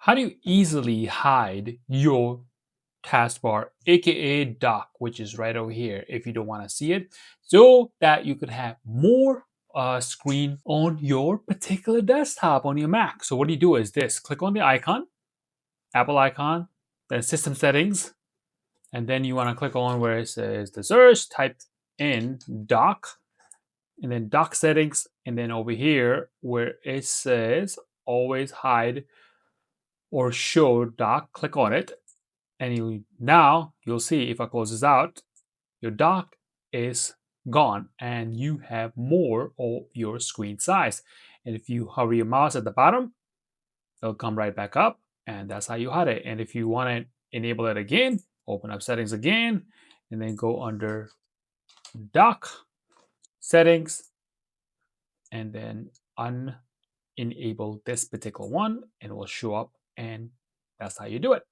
How do you easily hide your taskbar, aka dock, which is right over here if you don't want to see it, so that you could have more screen on your particular desktop on your Mac? So what you do is this: click on the icon, Apple icon, then System Settings, and then you want to click on where it says the search, type in dock, and then dock settings, and then over here where it says always hide or show dock, click on it, and you'll see if I close this out, your dock is gone and you have more of your screen size. And if you hover your mouse at the bottom, it'll come right back up, and that's how you hide it. And if you want to enable it again, open up settings again, and then go under dock settings, and then unenable this particular one, and it will show up, and that's how you do it.